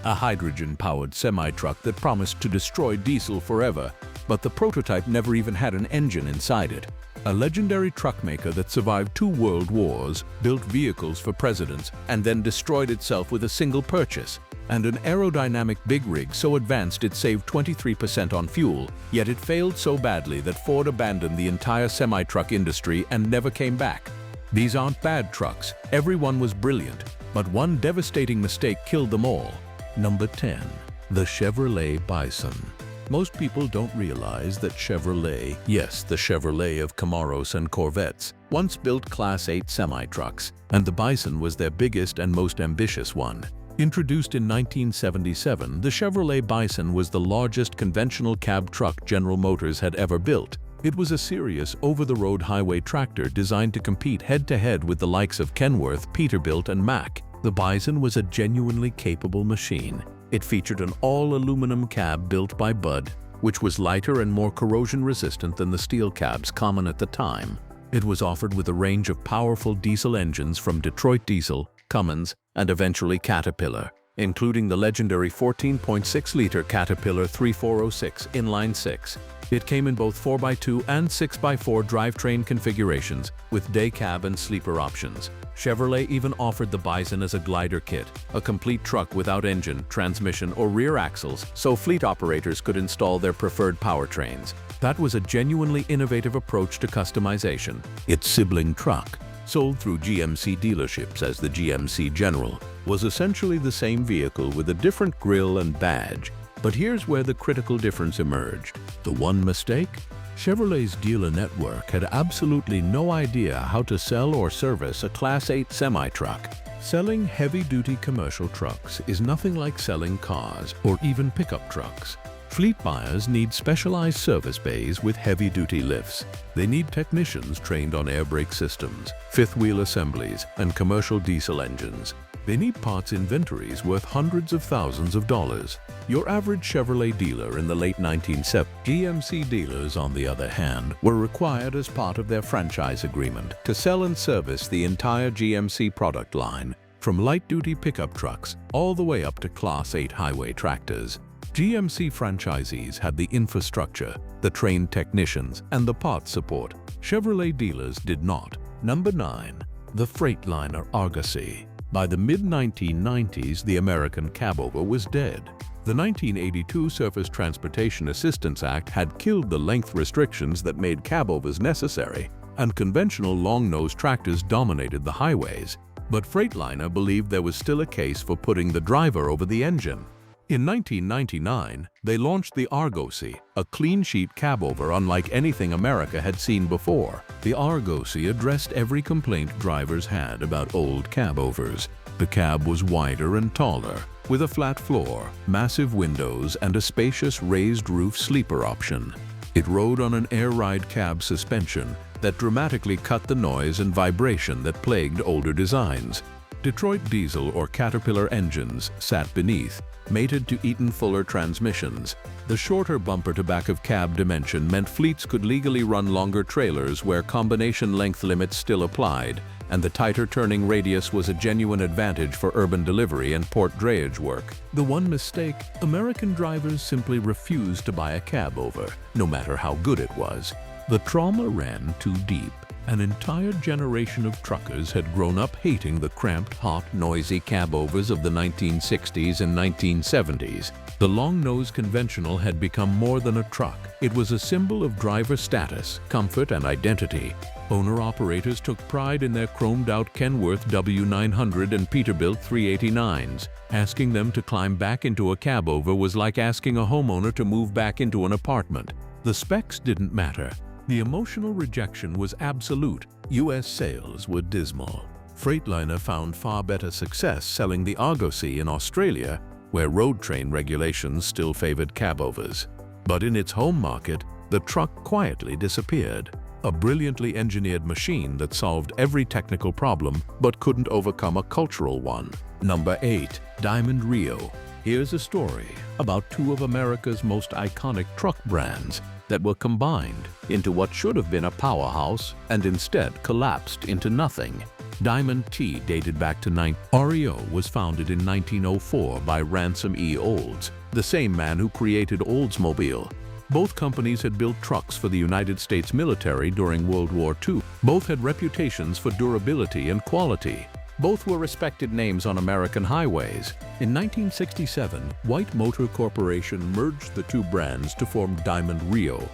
a hydrogen-powered semi-truck that promised to destroy diesel forever, but the prototype never even had an engine inside it. A legendary truck maker that survived 2 world wars, built vehicles for presidents, and then destroyed itself with a single purchase. And an aerodynamic big rig so advanced it saved 23% on fuel, yet it failed so badly that Ford abandoned the entire semi-truck industry and never came back. These aren't bad trucks, everyone was brilliant, but one devastating mistake killed them all. Number 10. The Chevrolet Bison. Most people don't realize that Chevrolet, yes, the Chevrolet of Camaros and Corvettes, once built Class 8 semi-trucks, and the Bison was their biggest and most ambitious one. Introduced in 1977, the Chevrolet Bison was the largest conventional cab truck General Motors had ever built. It was a serious, over-the-road highway tractor designed to compete head-to-head with the likes of Kenworth, Peterbilt, and Mack. The Bison was a genuinely capable machine. It featured an all-aluminum cab built by Budd, which was lighter and more corrosion-resistant than the steel cabs common at the time. It was offered with a range of powerful diesel engines from Detroit Diesel, Cummins, and eventually Caterpillar, including the legendary 14.6-liter Caterpillar 3406 inline-6. It came in both 4x2 and 6x4 drivetrain configurations, with day cab and sleeper options. Chevrolet even offered the Bison as a glider kit, a complete truck without engine, transmission, or rear axles, so fleet operators could install their preferred powertrains. That was a genuinely innovative approach to customization. Its sibling truck, sold through GMC dealerships as the GMC General, was essentially the same vehicle with a different grille and badge. But here's where the critical difference emerged. The one mistake? Chevrolet's dealer network had absolutely no idea how to sell or service a Class 8 semi-truck. Selling heavy-duty commercial trucks is nothing like selling cars or even pickup trucks. Fleet buyers need specialized service bays with heavy-duty lifts. They need technicians trained on air brake systems, fifth-wheel assemblies, and commercial diesel engines. They need parts inventories worth hundreds of thousands of dollars. Your average Chevrolet dealer in the late 1970s. GMC dealers, on the other hand, were required as part of their franchise agreement to sell and service the entire GMC product line, from light-duty pickup trucks all the way up to Class 8 highway tractors. GMC franchisees had the infrastructure, the trained technicians, and the parts support. Chevrolet dealers did not. Number 9. The Freightliner Argosy. By the mid-1990s, the American cabover was dead. The 1982 Surface Transportation Assistance Act had killed the length restrictions that made cabovers necessary, and conventional long-nose tractors dominated the highways. But Freightliner believed there was still a case for putting the driver over the engine. In 1999, they launched the Argosy, a clean-sheet cabover unlike anything America had seen before. The Argosy addressed every complaint drivers had about old cabovers. The cab was wider and taller, with a flat floor, massive windows, and a spacious raised roof sleeper option. It rode on an air ride cab suspension that dramatically cut the noise and vibration that plagued older designs. Detroit Diesel or Caterpillar engines sat beneath, mated to Eaton Fuller transmissions. The shorter bumper-to-back cab dimension meant fleets could legally run longer trailers where combination length limits still applied, and the tighter turning radius was a genuine advantage for urban delivery and port drayage work. The one mistake: American drivers simply refused to buy a cabover, no matter how good it was. The trauma ran too deep. An entire generation of truckers had grown up hating the cramped, hot, noisy cabovers of the 1960s and 1970s. The long-nose conventional had become more than a truck. It was a symbol of driver status, comfort, and identity. Owner-operators took pride in their chromed-out Kenworth W900 and Peterbilt 389s. Asking them to climb back into a cabover was like asking a homeowner to move back into an apartment. The specs didn't matter. The emotional rejection was absolute. U.S. sales were dismal. Freightliner found far better success selling the Argosy in Australia, where road train regulations still favored cabovers. But in its home market, the truck quietly disappeared. A brilliantly engineered machine that solved every technical problem but couldn't overcome a cultural one. Number 8. Diamond Rio. Here's a story about two of America's most iconic truck brands that were combined into what should have been a powerhouse and instead collapsed into nothing. Diamond T dated back to REO was founded in 1904 by Ransom E. Olds, the same man who created Oldsmobile. Both companies had built trucks for the United States military during World War II. Both had reputations for durability and quality. Both were respected names on American highways. In 1967, White Motor Corporation merged the two brands to form Diamond Rio.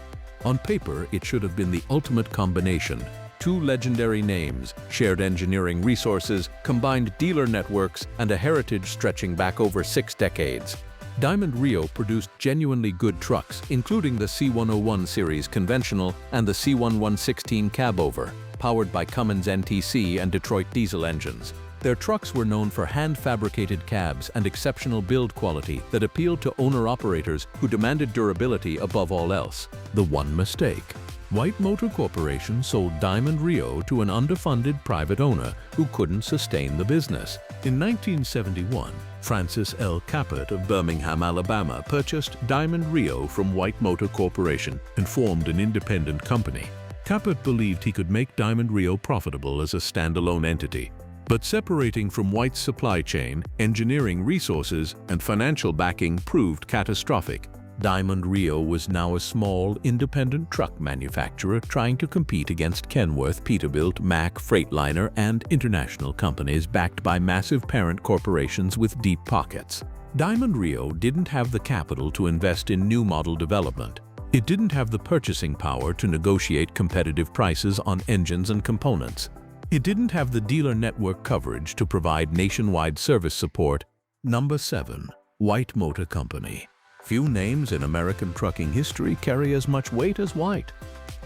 On paper, it should have been the ultimate combination. Two legendary names, shared engineering resources, combined dealer networks, and a heritage stretching back over 6 decades. Diamond Rio produced genuinely good trucks, including the C101 series conventional and the C1116 cabover, powered by Cummins NTC and Detroit diesel engines. Their trucks were known for hand-fabricated cabs and exceptional build quality that appealed to owner-operators who demanded durability above all else. The one mistake. White Motor Corporation sold Diamond Rio to an underfunded private owner who couldn't sustain the business. In 1971, Francis L. Caput of Birmingham, Alabama purchased Diamond Rio from White Motor Corporation and formed an independent company. Caput believed he could make Diamond Rio profitable as a standalone entity. But separating from White's supply chain, engineering resources, and financial backing proved catastrophic. Diamond Rio was now a small, independent truck manufacturer trying to compete against Kenworth, Peterbilt, Mack, Freightliner, and international companies backed by massive parent corporations with deep pockets. Diamond Rio didn't have the capital to invest in new model development. It didn't have the purchasing power to negotiate competitive prices on engines and components. It didn't have the dealer network coverage to provide nationwide service support. Number 7. White Motor Company. Few names in American trucking history carry as much weight as White.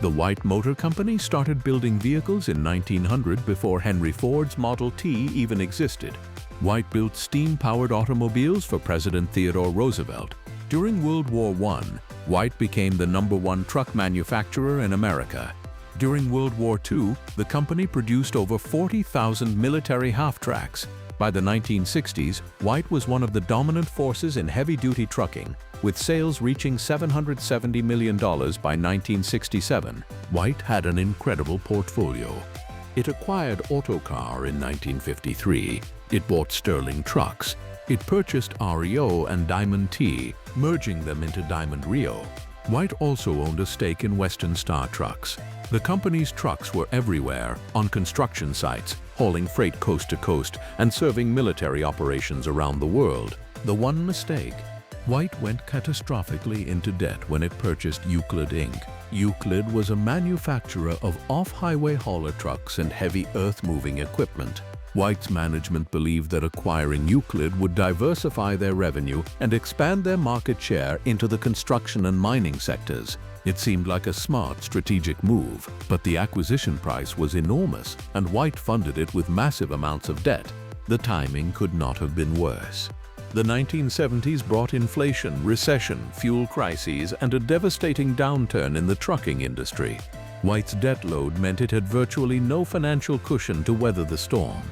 The White Motor Company started building vehicles in 1900 before Henry Ford's Model T even existed. White built steam-powered automobiles for President Theodore Roosevelt. During World War I, White became the #1 truck manufacturer in America. During World War II, the company produced over 40,000 military half-tracks. By the 1960s, White was one of the dominant forces in heavy-duty trucking, with sales reaching $770 million by 1967. White had an incredible portfolio. It acquired Autocar in 1953. It bought Sterling Trucks. It purchased REO and Diamond T, merging them into Diamond Rio. White also owned a stake in Western Star Trucks. The company's trucks were everywhere, on construction sites, hauling freight coast to coast and serving military operations around the world. The one mistake. White went catastrophically into debt when it purchased Euclid Inc. Euclid was a manufacturer of off-highway hauler trucks and heavy earth-moving equipment. White's management believed that acquiring Euclid would diversify their revenue and expand their market share into the construction and mining sectors. It seemed like a smart strategic move, but the acquisition price was enormous, and White funded it with massive amounts of debt. The timing could not have been worse. The 1970s brought inflation, recession, fuel crises, and a devastating downturn in the trucking industry. White's debt load meant it had virtually no financial cushion to weather the storm.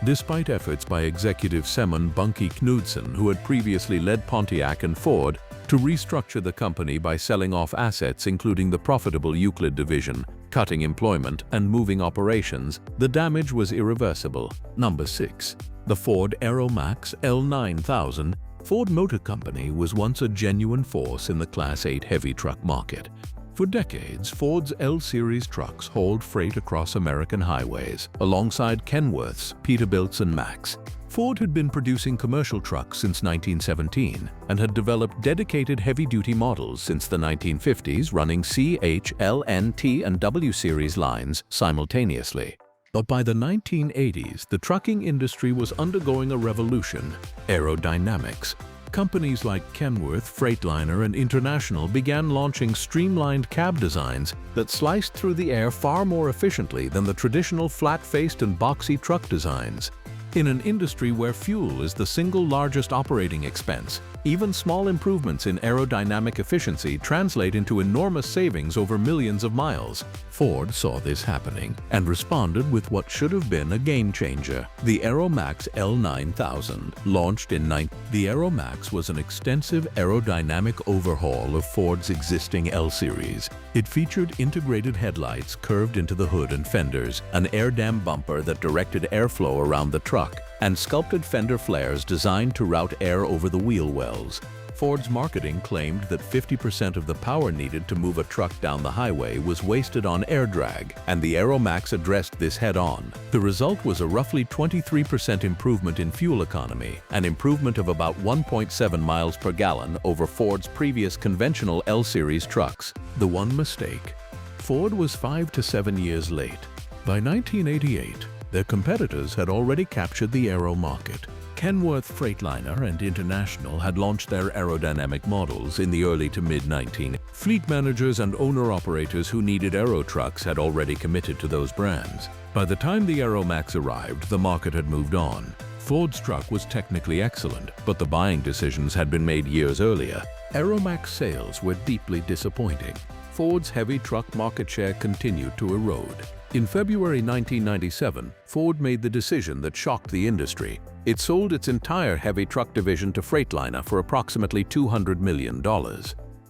Despite efforts by executive Semon Bunky Knudsen, who had previously led Pontiac and Ford, to restructure the company by selling off assets including the profitable Euclid division, cutting employment, and moving operations, the damage was irreversible. Number 6. The Ford Aeromax L9000. Ford Motor Company was once a genuine force in the Class 8 heavy truck market. For decades, Ford's L-Series trucks hauled freight across American highways, alongside Kenworths, Peterbilts, and Macks. Ford had been producing commercial trucks since 1917 and had developed dedicated heavy-duty models since the 1950s, running C, H, L, N, T, and W series lines simultaneously. But by the 1980s, the trucking industry was undergoing a revolution: aerodynamics. Companies like Kenworth, Freightliner, and International began launching streamlined cab designs that sliced through the air far more efficiently than the traditional flat-faced and boxy truck designs. In an industry where fuel is the single largest operating expense, even small improvements in aerodynamic efficiency translate into enormous savings over millions of miles. Ford saw this happening and responded with what should have been a game-changer, the Aeromax L9000. Launched in The Aeromax was an extensive aerodynamic overhaul of Ford's existing L-Series. It featured integrated headlights curved into the hood and fenders, an air dam bumper that directed airflow around the truck, and sculpted fender flares designed to route air over the wheel wells. Ford's marketing claimed that 50% of the power needed to move a truck down the highway was wasted on air drag, and the Aeromax addressed this head-on. The result was a roughly 23% improvement in fuel economy, an improvement of about 1.7 miles per gallon over Ford's previous conventional L-Series trucks. The one mistake: Ford was 5 to 7 years late. By 1988, their competitors had already captured the aero market. Kenworth, Freightliner, and International had launched their aerodynamic models in the early to mid-19. Fleet managers and owner-operators who needed aero trucks had already committed to those brands. By the time the Aeromax arrived, the market had moved on. Ford's truck was technically excellent, but the buying decisions had been made years earlier. Aeromax sales were deeply disappointing. Ford's heavy truck market share continued to erode. In February 1997, Ford made the decision that shocked the industry. It sold its entire heavy truck division to Freightliner for approximately $200 million.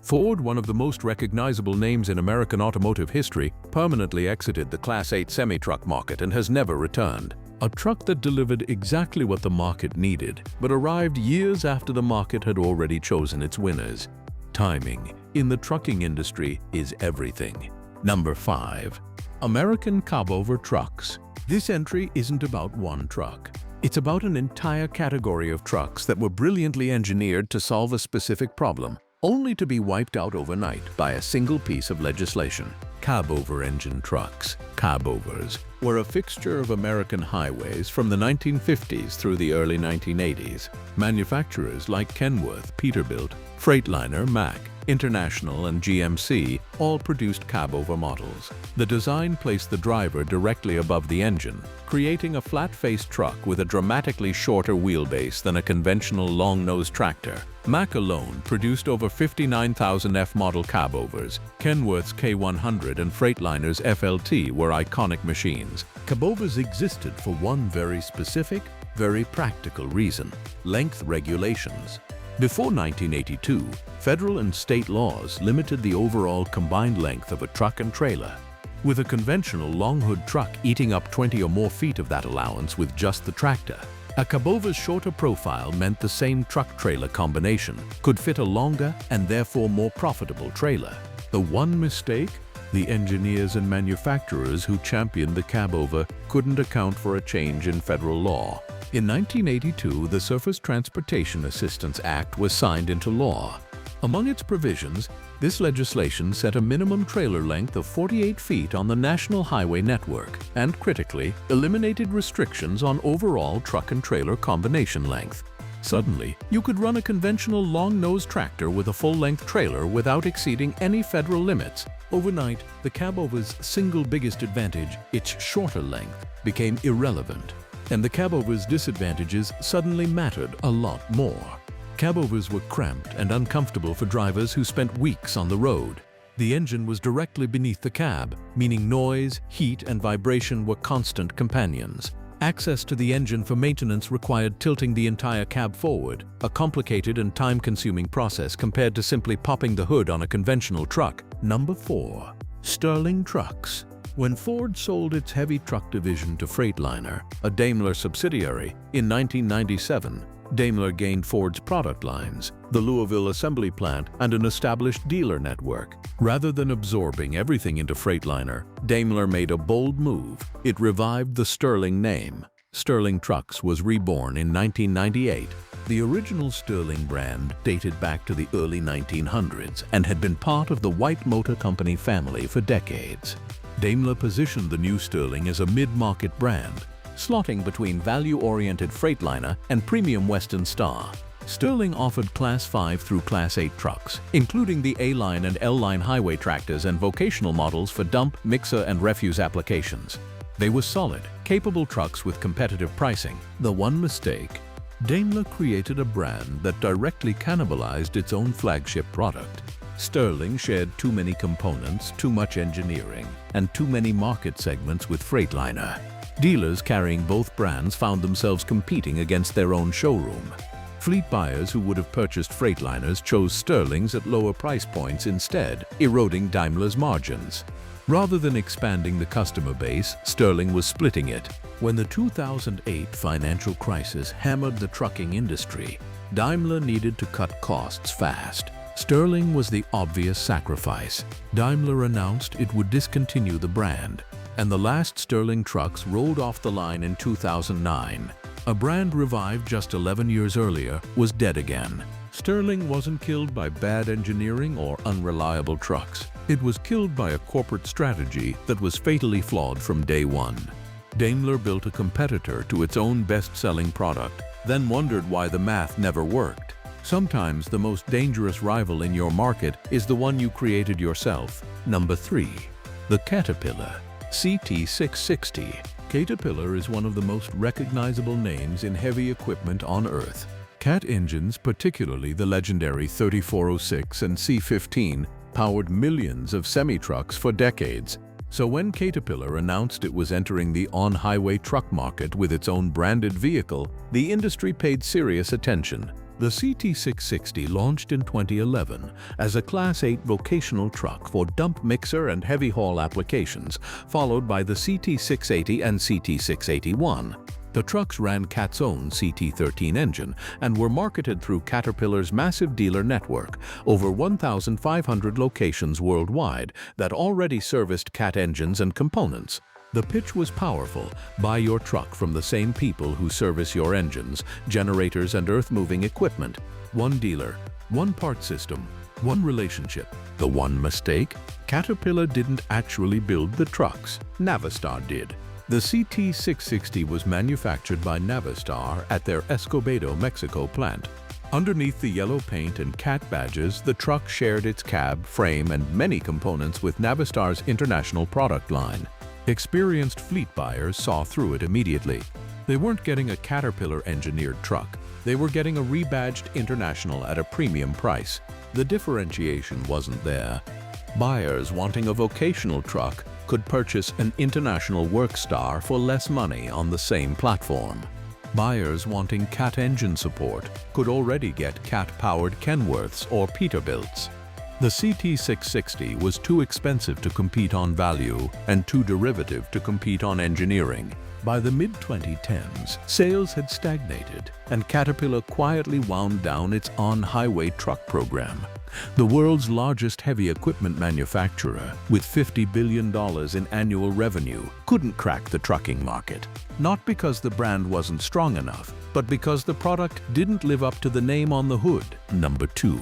Ford, one of the most recognizable names in American automotive history, permanently exited the Class 8 semi-truck market and has never returned. A truck that delivered exactly what the market needed, but arrived years after the market had already chosen its winners. Timing in the trucking industry is everything. Number 5. American cabover trucks. This entry isn't about one truck. It's about an entire category of trucks that were brilliantly engineered to solve a specific problem, only to be wiped out overnight by a single piece of legislation. Cabover engine trucks, cabovers, were a fixture of American highways from the 1950s through the early 1980s. Manufacturers like Kenworth, Peterbilt, Freightliner, Mack, International, and GMC all produced cabover models. The design placed the driver directly above the engine, creating a flat-faced truck with a dramatically shorter wheelbase than a conventional long-nosed tractor. Mack alone produced over 59,000 F-model cabovers. Kenworth's K100 and Freightliner's FLT were iconic machines. Cabovers existed for one very specific, very practical reason: length regulations. Before 1982, federal and state laws limited the overall combined length of a truck and trailer, with a conventional long-hood truck eating up 20 or more feet of that allowance with just the tractor. A cabover's shorter profile meant the same truck-trailer combination could fit a longer and therefore more profitable trailer. The one mistake? The engineers and manufacturers who championed the cabover couldn't account for a change in federal law. In 1982, the Surface Transportation Assistance Act was signed into law. Among its provisions, this legislation set a minimum trailer length of 48 feet on the national highway network and, critically, eliminated restrictions on overall truck and trailer combination length. Suddenly, you could run a conventional long-nosed tractor with a full-length trailer without exceeding any federal limits. Overnight, the cabover's single biggest advantage, its shorter length, became irrelevant, and the cabover's disadvantages suddenly mattered a lot more. Cabovers were cramped and uncomfortable for drivers who spent weeks on the road. The engine was directly beneath the cab, meaning noise, heat, and vibration were constant companions. Access to the engine for maintenance required tilting the entire cab forward, a complicated and time-consuming process compared to simply popping the hood on a conventional truck. Number 4. Sterling trucks. When Ford sold its heavy truck division to Freightliner, a Daimler subsidiary, in 1997, Daimler gained Ford's product lines, the Louisville assembly plant, and an established dealer network. Rather than absorbing everything into Freightliner, Daimler made a bold move. It revived the Sterling name. Sterling Trucks was reborn in 1998. The original Sterling brand dated back to the early 1900s and had been part of the White Motor Company family for decades. Daimler positioned the new Sterling as a mid-market brand, slotting between value-oriented Freightliner and premium Western Star. Sterling offered Class 5 through Class 8 trucks, including the A-line and L-line highway tractors and vocational models for dump, mixer, and refuse applications. They were solid, capable trucks with competitive pricing. The one mistake: Daimler created a brand that directly cannibalized its own flagship product. Sterling shared too many components, too much engineering, and too many market segments with Freightliner. Dealers carrying both brands found themselves competing against their own showroom. Fleet buyers who would have purchased Freightliners chose Sterlings at lower price points instead, eroding Daimler's margins. Rather than expanding the customer base, Sterling was splitting it. When the 2008 financial crisis hammered the trucking industry, Daimler needed to cut costs fast. Sterling was the obvious sacrifice. Daimler announced it would discontinue the brand, and the last Sterling trucks rolled off the line in 2009. A brand revived just 11 years earlier was dead again. Sterling wasn't killed by bad engineering or unreliable trucks. It was killed by a corporate strategy that was fatally flawed from day one. Daimler built a competitor to its own best-selling product, then wondered why the math never worked. Sometimes the most dangerous rival in your market is the one you created yourself. Number 3. The Caterpillar CT660. Caterpillar is one of the most recognizable names in heavy equipment on Earth. Cat engines, particularly the legendary 3406 and C15, powered millions of semi-trucks for decades. So when Caterpillar announced it was entering the on-highway truck market with its own branded vehicle, the industry paid serious attention. The CT660 launched in 2011 as a Class 8 vocational truck for dump mixer and heavy haul applications, followed by the CT680 and CT681. The trucks ran Cat's own CT13 engine and were marketed through Caterpillar's massive dealer network, over 1,500 locations worldwide that already serviced Cat engines and components. The pitch was powerful: buy your truck from the same people who service your engines, generators, and earth-moving equipment. One dealer, one part system, one relationship. The one mistake: Caterpillar didn't actually build the trucks. Navistar did. The CT660 was manufactured by Navistar at their Escobedo, Mexico plant. Underneath the yellow paint and Cat badges, the truck shared its cab, frame, and many components with Navistar's international product line. Experienced fleet buyers saw through it immediately. They weren't getting a Caterpillar-engineered truck. They were getting a rebadged International at a premium price. The differentiation wasn't there. Buyers wanting a vocational truck could purchase an International Workstar for less money on the same platform. Buyers wanting Cat engine support could already get Cat-powered Kenworths or Peterbilts. The CT660 was too expensive to compete on value and too derivative to compete on engineering. By the mid-2010s, sales had stagnated, and Caterpillar quietly wound down its on-highway truck program. The world's largest heavy equipment manufacturer, with $50 billion in annual revenue, couldn't crack the trucking market. Not because the brand wasn't strong enough, but because the product didn't live up to the name on the hood. Number 2.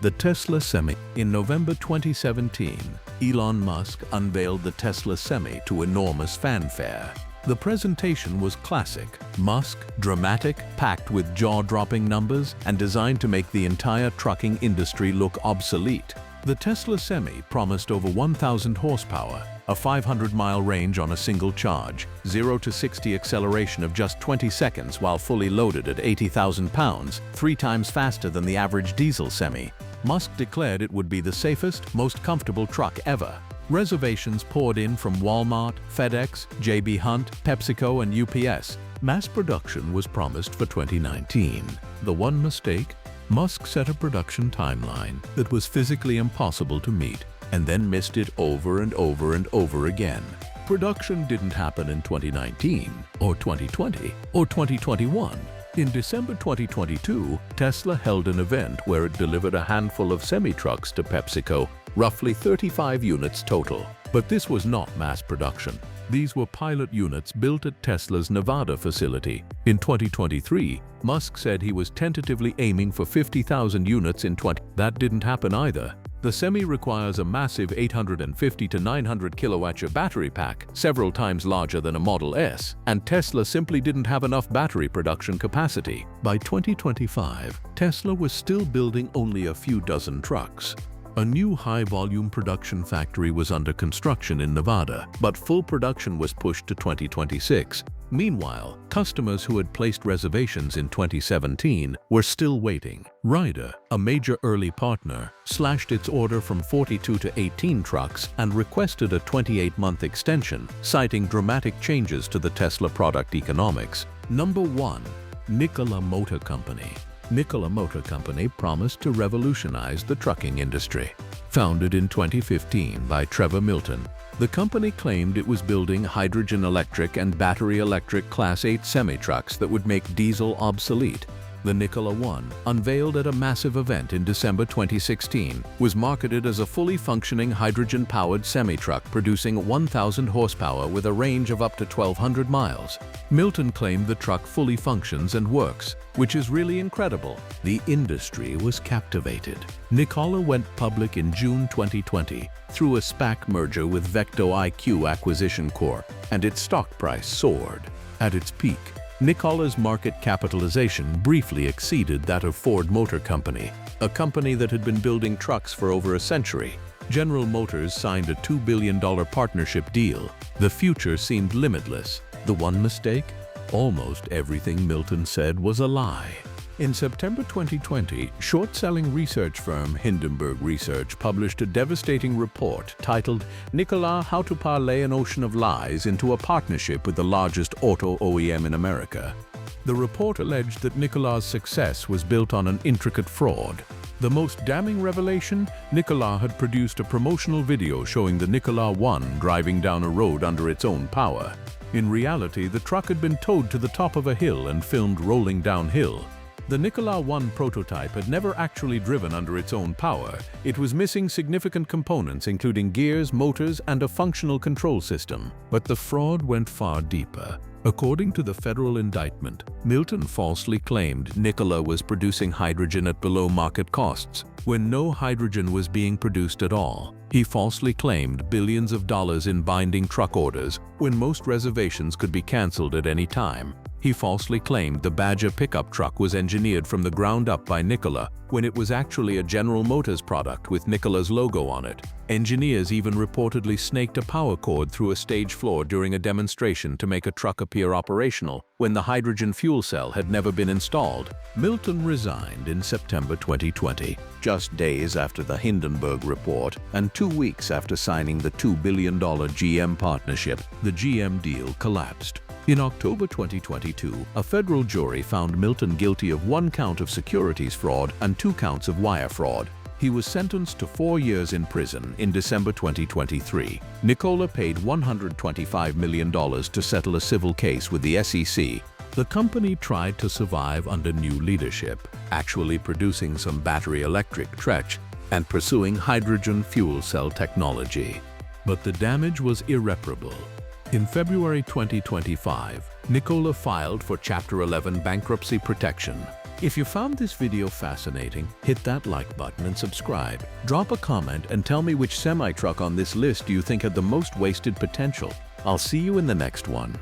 The Tesla Semi. In November 2017, Elon Musk unveiled the Tesla Semi to enormous fanfare. The presentation was classic: Musk, dramatic, packed with jaw-dropping numbers, and designed to make the entire trucking industry look obsolete. The Tesla Semi promised over 1,000 horsepower, a 500-mile range on a single charge, 0 to 60 acceleration of just 20 seconds while fully loaded at 80,000 pounds, 3 times faster than the average diesel Semi. Musk declared it would be the safest, most comfortable truck ever. Reservations poured in from Walmart, FedEx, J.B. Hunt, PepsiCo, and UPS. Mass production was promised for 2019. The one mistake: Musk set a production timeline that was physically impossible to meet, and then missed it over and over and over again. Production didn't happen in 2019, or 2020, or 2021. In December 2022, Tesla held an event where it delivered a handful of semi-trucks to PepsiCo, roughly 35 units total. But this was not mass production. These were pilot units built at Tesla's Nevada facility. In 2023, Musk said he was tentatively aiming for 50,000 units in 20. That didn't happen either. The Semi requires a massive 850 to 900 kilowatt-hour battery pack, several times larger than a Model S, and Tesla simply didn't have enough battery production capacity. By 2025, Tesla was still building only a few dozen trucks. A new high-volume production factory was under construction in Nevada, but full production was pushed to 2026. Meanwhile, customers who had placed reservations in 2017 were still waiting. Ryder, a major early partner, slashed its order from 42 to 18 trucks and requested a 28-month extension, citing dramatic changes to the Tesla product economics. Number 1. Nikola Motor Company. Nikola Motor Company promised to revolutionize the trucking industry. Founded in 2015 by Trevor Milton, the company claimed it was building hydrogen electric and battery electric Class 8 semi-trucks that would make diesel obsolete. The Nikola One, unveiled at a massive event in December 2016, was marketed as a fully functioning hydrogen-powered semi-truck producing 1,000 horsepower with a range of up to 1,200 miles. Milton claimed the truck fully functions and works, which is really incredible. The industry was captivated. Nikola went public in June 2020 through a SPAC merger with Vecto IQ Acquisition Corp, and its stock price soared. At its peak, Nikola's market capitalization briefly exceeded that of Ford Motor Company, a company that had been building trucks for over a century. General Motors signed a $2 billion partnership deal. The future seemed limitless. The one mistake? Almost everything Milton said was a lie. In September 2020, short-selling research firm Hindenburg Research published a devastating report titled "Nikola: How to Parlay an Ocean of Lies into a Partnership with the Largest Auto OEM in America." The report alleged that Nikola's success was built on an intricate fraud. The most damning revelation? Nikola had produced a promotional video showing the Nikola One driving down a road under its own power. In reality, the truck had been towed to the top of a hill and filmed rolling downhill. The Nikola One prototype had never actually driven under its own power. It was missing significant components including gears, motors, and a functional control system. But the fraud went far deeper. According to the federal indictment, Milton falsely claimed Nikola was producing hydrogen at below market costs, when no hydrogen was being produced at all. He falsely claimed billions of dollars in binding truck orders, when most reservations could be cancelled at any time. He falsely claimed the Badger pickup truck was engineered from the ground up by Nikola, when it was actually a General Motors product with Nikola's logo on it. Engineers even reportedly snaked a power cord through a stage floor during a demonstration to make a truck appear operational, when the hydrogen fuel cell had never been installed. Milton resigned in September 2020, just days after the Hindenburg report and 2 weeks after signing the $2 billion GM partnership. The GM deal collapsed. In October 2022, a federal jury found Milton guilty of 1 count of securities fraud and 2 counts of wire fraud. He was sentenced to 4 years in prison in December 2023. Nikola paid $125 million to settle a civil case with the SEC. The company tried to survive under new leadership, actually producing some battery electric trucks and pursuing hydrogen fuel cell technology. But the damage was irreparable. In February 2025, Nikola filed for Chapter 11 bankruptcy protection. If you found this video fascinating, hit that like button and subscribe. Drop a comment and tell me which semi-truck on this list you think had the most wasted potential. I'll see you in the next one.